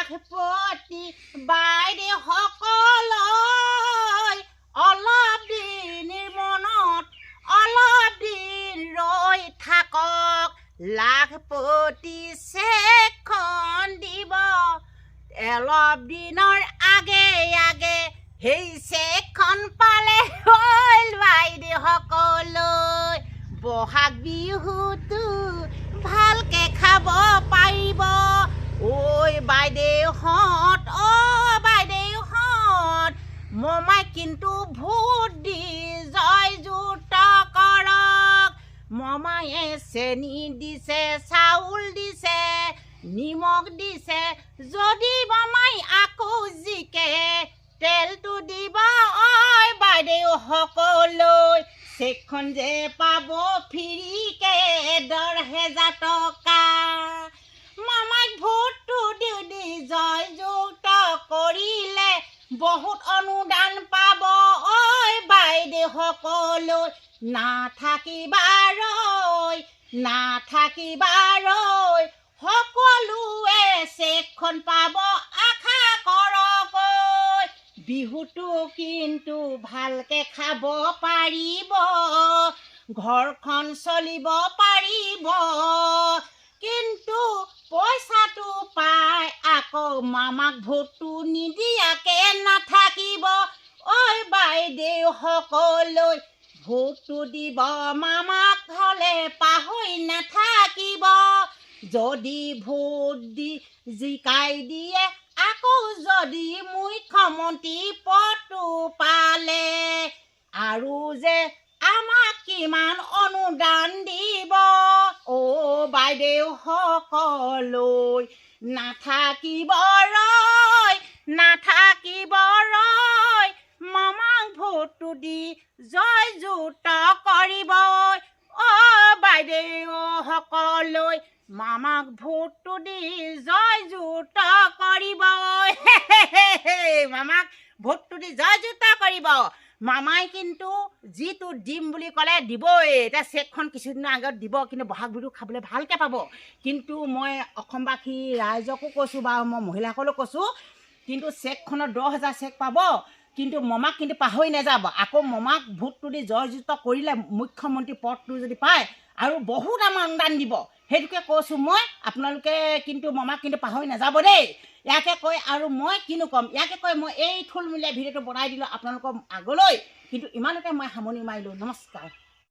লাখপতি বাইদেউসকললৈ অলপ দিনৰ মনত অলপ দিন ৰৈ থাকক লাখপতি চেকখন দিব অলপ দিনৰ আগে আগে সেই চেকখন পালে হ'ল বাইদেউসকললৈ বহাগ বিহুটো ভালকে খাব পাৰিব ঐ বাইদেউহঁত বাইদেউহঁত মমাই কিন্তু ভোট দি জয়যুক্ত কৰক মমায়ে চেনি দিছে চাউল দিছে নিমখ দিছে যদি মমাই আকৌ জিকে তেলটো দিব ঐ বাইদেউসকললৈ চেকখন যে পাব ফ্ৰীকে 10,000 টকা মামাক ভোটটো দি জয়যুক্ত কৰিলে বহুত অনুদান পাব ঐ বাইদেউসকললৈ নাথাকিবা ৰৈ সকলোৱে চেকখন পাব আশা কৰক বিহুটো কিন্তু ভালকে খাব পাৰিব ঘৰখন চলিব পাৰিব কিন্তু পইচাটো পাই আকৌ মামাক ভোটটো নিদিয়াকে নাথাকিব ঐ বাইদেউসকললৈ ভোটটো দিব মামাক হ'লে পাহৰি নাথাকিব যদি ভোট দি জিকাই দিয়ে আকৌ যদি মুখ্যমন্ত্ৰী পদটো পালে আৰু যে আমাক কিমান অনুদান দিব বাইদেউসকললৈ নাথাকিব ৰৈ মামাক ভোটটো দি জয়যুক্ত কৰিব বাইদেউসকললৈ মামাক ভোটটো দি জয়যুক্ত কৰিব মামাক ভোটটো দি জয়যুক্ত কৰিব মামাই কিন্তু যিটো দিম বুলি ক'লে দিবই এতিয়া চেকখন কিছুদিনৰ আগত দিব কিন্তু বহাগ বিহু খাবলৈ ভালকৈ পাব কিন্তু মই অসমবাসী ৰাইজকো কৈছোঁ বা মই মহিলাসকলক কৈছোঁ কিন্তু চেকখনত 10,000 চেক পাব কিন্তু মমাক কিন্তু পাহৰি নাযাব আকৌ মমাক ভোটটো দি জয়যুক্ত কৰিলে মুখ্যমন্ত্ৰী পদটো যদি পায় আৰু বহুত আমাৰ অনুদান দিব সেইটোকে কৈছোঁ মই আপোনালোকে কিন্তু মমাক কিন্তু পাহৰি নাযাব দেই ইয়াকে কৈ আৰু মই কিনো ক'ম ইয়াকে কৈ মই এই থুলমূলীয়া ভিডিঅ'টো বনাই দিলোঁ আপোনালোকৰ আগলৈ কিন্তু ইমানতে মই সামৰণি মাৰিলোঁ নমস্কাৰ।